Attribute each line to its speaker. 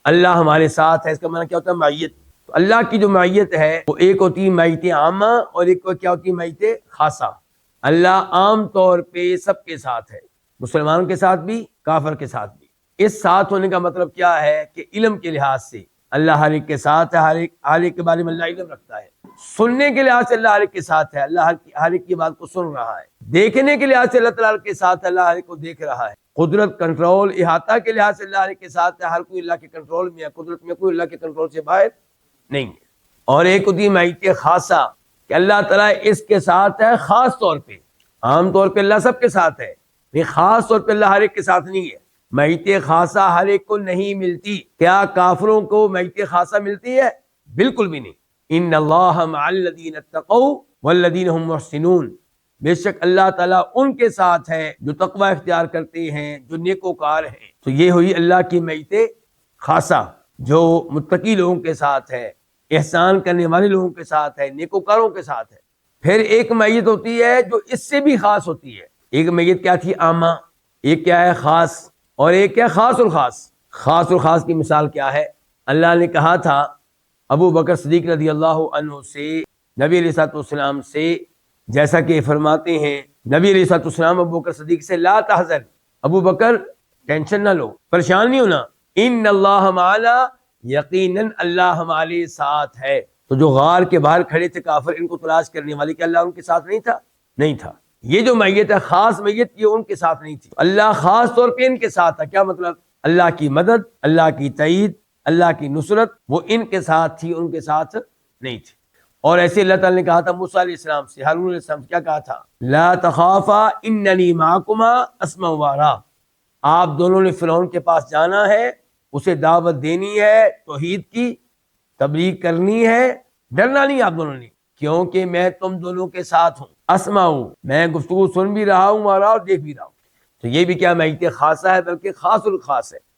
Speaker 1: اللہ ہمارے ساتھ ہے، اس کا معنی کیا ہوتا ہے؟ معیت۔ تو اللہ کی جو معیت ہے وہ ایک ہوتی ہے معیت عامہ اور ایک کیا ہوتی ہے؟ معیت خاصہ۔ اللہ عام طور پہ سب کے ساتھ ہے، مسلمانوں کے ساتھ بھی، کافر کے ساتھ بھی۔ اس ساتھ ہونے کا مطلب کیا ہے کہ علم کے لحاظ سے اللہ ہر ایک کے ساتھ ہے، ہر ایک کے بارے میں اللہ علم رکھتا ہے۔ سننے کے لحاظ سے اللہ ہر ایک کے ساتھ ہے، اللہ ہر ایک کی بات کو سن رہا ہے۔ دیکھنے کے لحاظ سے اللہ تعالیٰ کے ساتھ ہے، اللہ ہر ایک کو دیکھ رہا ہے۔ قدرت، کنٹرول، احاطہ کے لحاظ سے اللہ ہر ایک کے ساتھ ہے، ہر کوئی اللہ کے کنٹرول میں ہے، قدرت میں کوئی اللہ کے کنٹرول سے باہر نہیں ہے۔ اور ایک ہوتی ہے معیت خاصہ کہ اللہ تعالیٰ اس کے ساتھ ہے خاص طور پہ۔ عام طور پہ اللہ سب کے ساتھ ہے، لیکن خاص طور پہ اللہ ہر ایک کے ساتھ نہیں ہے۔ معیت خاصہ ہر ایک کو نہیں ملتی۔ کیا کافروں کو معیت خاصہ ملتی ہے؟ بالکل بھی نہیں۔ ان اللہ مع الذین اتقوا والذین هم محسنون، بے شک اللہ تعالیٰ ان کے ساتھ ہے جو تقوی اختیار کرتے ہیں، جو نیکوکار ہیں۔ تو یہ ہوئی اللہ کی معیت خاصہ جو متقی لوگوں کے ساتھ ہے، احسان کرنے والے لوگوں کے ساتھ ہے، نیکوکاروں کے ساتھ ہے۔ پھر ایک معیت ہوتی ہے جو اس سے بھی خاص ہوتی ہے۔ ایک معیت کیا تھی؟ عامہ، ایک کیا ہے؟ خاص، اور ایک کیا؟ خاص الخاص۔ خاص الخاص کی مثال کیا ہے؟ اللہ نے کہا تھا ابو بکر صدیق رضی اللہ عنہ سے، نبی علیہ الصلوۃ والسلام سے، جیسا کہ فرماتے ہیں نبی علیہ الصلوۃ والسلام ابو بکر صدیق سے، لا تحزن، ابو بکر ٹینشن نہ لو، پریشان نہیں ہونا، ان اللہ معنا، یقیناً اللہ ہمارے ساتھ ہے۔ تو جو غار کے باہر کھڑے تھے کافر، ان کو تلاش کرنے والے، کہ اللہ ان کے ساتھ نہیں تھا؟ نہیں تھا۔ یہ جو معیت ہے خاص معیت، یہ ان کے ساتھ نہیں تھی، اللہ خاص طور پہ ان کے ساتھ تھا۔ کیا مطلب؟ اللہ کی مدد، اللہ کی تائید، اللہ کی نصرت وہ ان کے ساتھ تھی، ان کے ساتھ نہیں تھی۔ اور ایسے اللہ تعالیٰ نے کہا تھا موسیٰ علیہ السلام سے، ہارون علیہ السلام سے، کیا کہا تھا؟ لا تخافا اننی معکما اسمع وارا، آپ دونوں نے فرعون کے پاس جانا ہے، اسے دعوت دینی ہے، توحید کی تبلیغ کرنی ہے، ڈرنا نہیں آپ دونوں نے، کیونکہ میں تم دونوں کے ساتھ ہوں، اسمع ہوں، میں گفتگو سن بھی رہا ہوں اور دیکھ بھی رہا ہوں۔ تو یہ بھی کیا معیت خاصہ ہے، بلکہ خاص الخاص ہے۔